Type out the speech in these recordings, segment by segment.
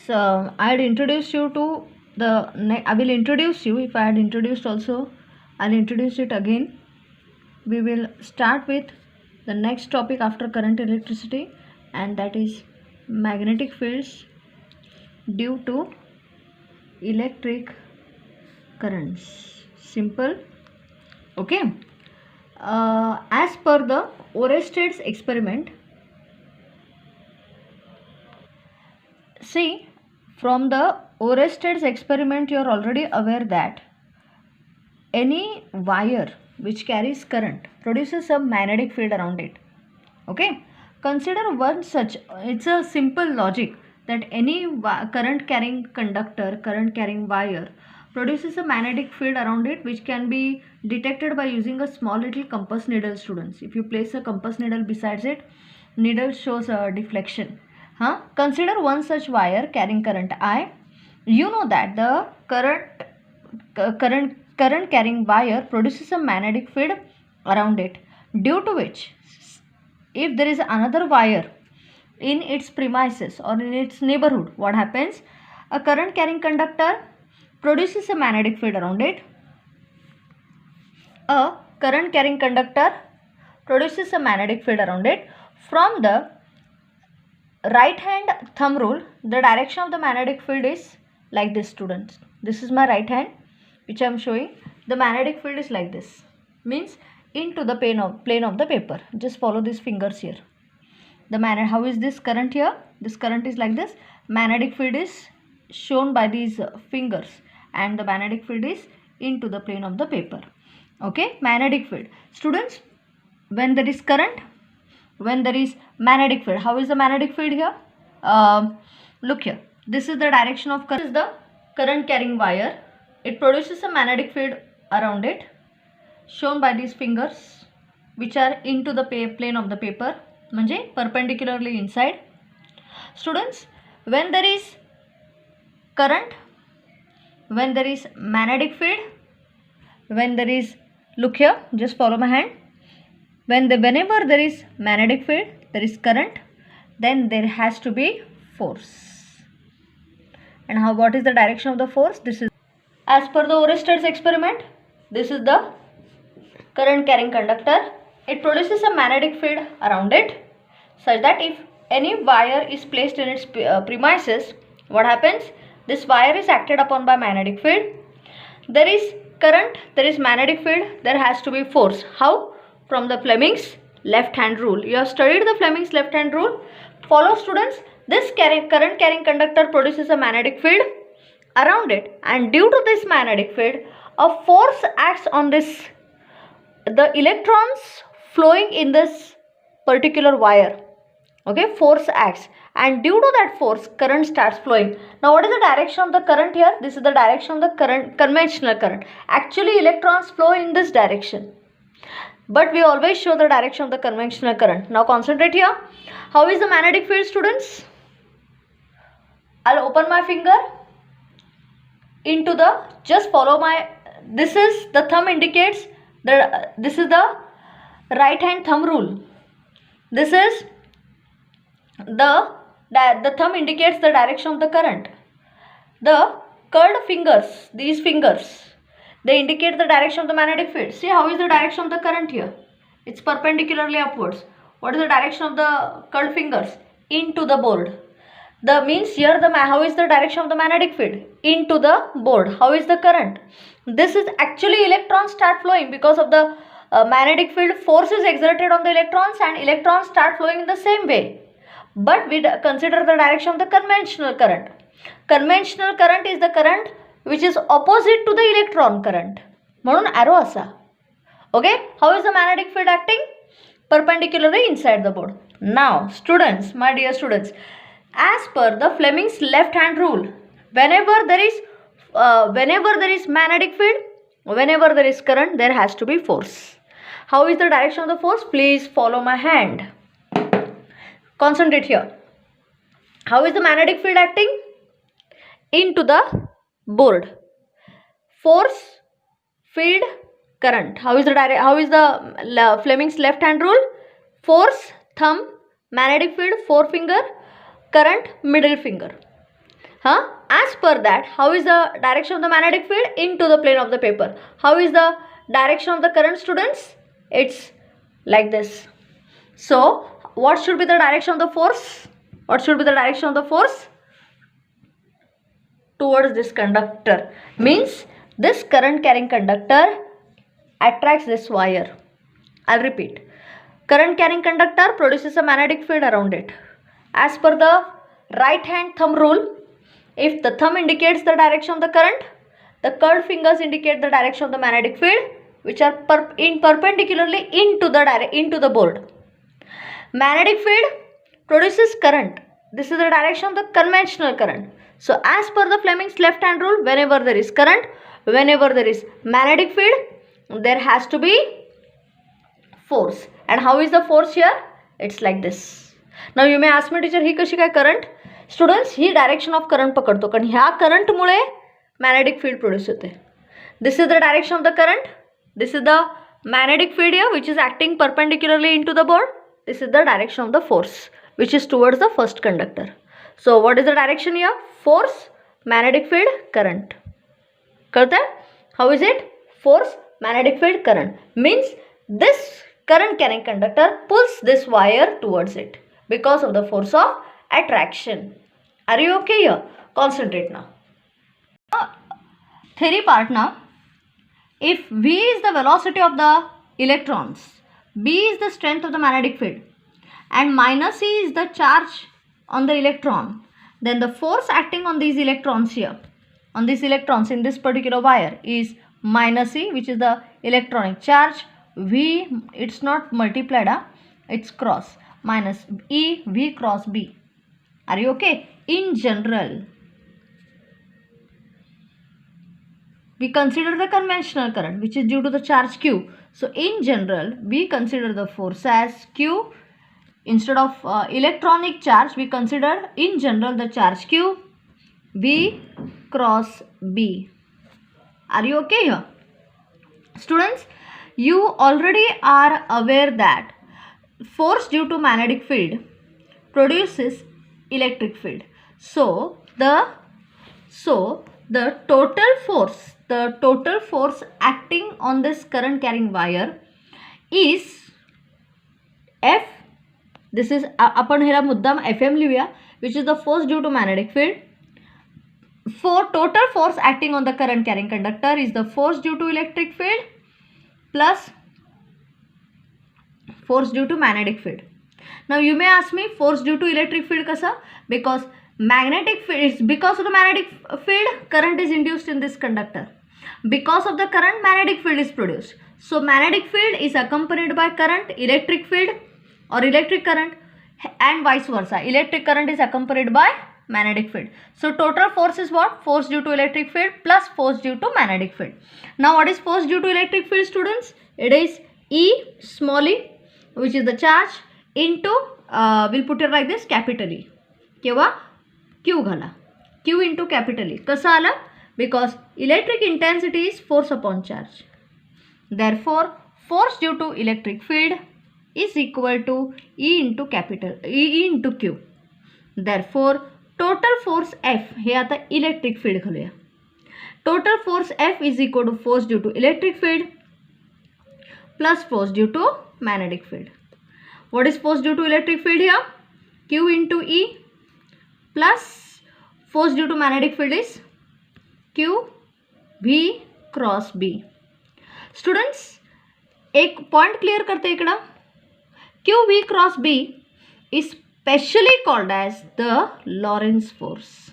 So I'll introduce you to I will introduce you. If I had introduced also, I'll introduce it again. We will start with the next topic after current electricity, and that is magnetic fields due to electric currents. Simple. Okay. As per the Oersted's experiment, see, from the Oersted's experiment, you are already aware that any wire which carries current produces a magnetic field around it. Okay, consider one such, it's a simple logic that any current carrying conductor, current carrying wire produces a magnetic field around it, which can be detected by using a small little compass needle. Students, if you place a compass needle besides it, needle shows a deflection. Consider one such wire carrying current I. You know that the current carrying wire produces a magnetic field around it, due to which, if there is another wire in its premises or in its neighborhood, what happens? A current carrying conductor produces a magnetic field around it. A current carrying conductor produces a magnetic field around it. From the right hand thumb rule, the direction of the magnetic field is like this, students. This is my right hand which I am showing. The magnetic field is like this, means into the plane of the paper. Just follow these fingers here. How is this current here? This current is like this. Magnetic field is shown by these fingers, and the magnetic field is into the plane of the paper. Okay, magnetic field. Students, when there is current, when there is magnetic field, how is the magnetic field here? Look here. This is the direction of current. This is the current carrying wire. It produces a magnetic field around it, shown by these fingers, which are into the plane of the paper, म्हणजे perpendicularly inside. Students, when there is current, when there is magnetic field, when there is, look here, just follow my hand. Whenever there is magnetic field, there is current, then there has to be force. And what is the direction of the force? This is, as per the Oersted's experiment, this is the current carrying conductor. It produces a magnetic field around it, such that if any wire is placed in its premises, what happens? This wire is acted upon by magnetic field. There is current, there is magnetic field, there has to be force. How? From the Fleming's left hand rule. You have studied the Fleming's left hand rule. Follow, students. This current carrying conductor produces a magnetic field around it, and due to this magnetic field, a force acts on this, the electrons flowing in this particular wire. Okay, force acts, and due to that force, current starts flowing. Now, what is the direction of the current here? This is the direction of the current, conventional current. Actually, electrons flow in this direction, but we always show the direction of the conventional current. Now, concentrate here. How is the magnetic field, students? I'll open my finger into the, just follow my, this is the thumb indicates the, this is the right hand thumb rule. This is the thumb indicates the direction of the current. The curled fingers, these fingers, they indicate the direction of the magnetic field. See, how is the direction of the current here? It's perpendicularly upwards. What is the direction of the curled fingers? Into the board. The means here, how is the direction of the magnetic field? Into the board. How is the current? This is actually, electrons start flowing because of the magnetic field. Force is exerted on the electrons, and electrons start flowing in the same way. But we consider the direction of the conventional current. Conventional current is the current which is opposite to the electron current. म्हणून arrow असा. Okay, how is the magnetic field acting? Perpendicularly inside the board. Now, students, my dear students, as per the Fleming's left hand rule, whenever there is magnetic field, whenever there is current, there has to be force. How is the direction of the force? Please follow my hand. Concentrate here. How is the magnetic field acting? Into the board. Force, field, current. How is the Fleming's left hand rule? Force, thumb, magnetic field, forefinger, current, middle finger. As per that, how is the direction of the magnetic field? Into the plane of the paper. How is the direction of the current, students? It's like this. So what should be the direction of the force? What should be the direction of the force? Towards this conductor. Means this current carrying conductor attracts this wire. I'll repeat. Current carrying conductor produces a magnetic field around it. As per the right hand thumb rule, if the thumb indicates the direction of the current, the curled fingers indicate the direction of the magnetic field, which are perpendicularly into the board. Magnetic field produces current. This is the direction of the conventional current. So as per the Fleming's left hand rule, whenever there is current, whenever there is magnetic field, there has to be force. And how is the force here? It's like this. Now you may ask me, teacher, ही कशी काय current? Students, he direction of current पकडतो कारण ह्या current मुळे magnetic field produce होते. This is the direction of the current. This is the magnetic field here, which is acting perpendicularly into the board. This is the direction of the force, which is towards the first conductor. So what is the direction here? Force, magnetic field, current. करते हैं? How is it? Force, magnetic field, current. Means this current carrying conductor pulls this wire towards it because of the force of attraction. Are you okay here? Concentrate now. Theory part now. If V is the velocity of the electrons, B is the strength of the magnetic field, and minus E is the charge on the electron, then the force acting on these electrons here, on these electrons in this particular wire, is minus E, which is the electronic charge. V, it's not multiplied, it's cross. Minus E, V cross B. Are you okay? In general, we consider the conventional current, which is due to the charge Q. So in general, we consider the force as Q. Instead of electronic charge, we consider in general the charge Q, V cross B. Are you okay here? Students, you already are aware that force due to magnetic field produces electric field. So the total force acting on this current carrying wire is F. This is आपण ह्याला मुद्दाम FM लिहूया, which is the force due to magnetic field. For total force acting on the current carrying conductor is the force due to electric field plus force due to magnetic field. Now you may ask me, force due to electric field kasa? Because magnetic field is because of the magnetic field, current is induced in this conductor. Because of the current, magnetic field is produced. So magnetic field is accompanied by current, electric field or electric current, and vice versa. Electric current is accompanied by magnetic field. So total force is what? Force due to electric field plus force due to magnetic field. Now what is force due to electric field, students? It is E small e, which is the charge, into we'll put it like this, capital E. केव्हा? Q घाला. Q into capital E. कसा आला? Because electric intensity is force upon charge. Therefore, force due to electric field is equal to E into capital E into Q. Therefore, total force F, हे आता electric field घालूया. Total force F is equal to force due to electric field plus force due to magnetic field. What is force due to electric field here? Q into E plus force due to magnetic field is Q V cross B. Students, एक point clear करते इकडं. Q V cross B is specially called as the Lorentz force.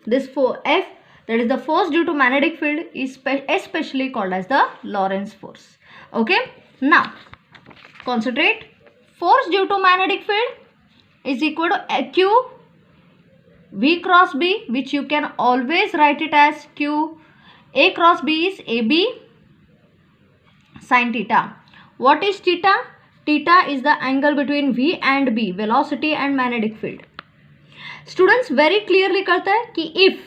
This for F, that is the force due to magnetic field, is especially called as the Lorentz force. Okay, now concentrate. Force due to magnetic field is equal to Q V cross B, which you can always write it as Q A cross B is AB sin theta. What is theta? Theta is the angle between V and B, velocity and magnetic field. Students, very clearly करता है कि if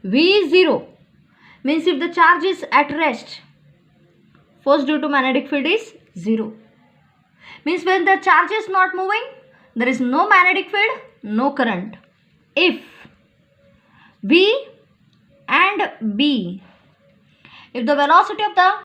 V is 0, means if the charge is at rest, force due to magnetic field is 0. Means when the charge is not moving, there is no magnetic field, no current. If V and B, if the velocity of the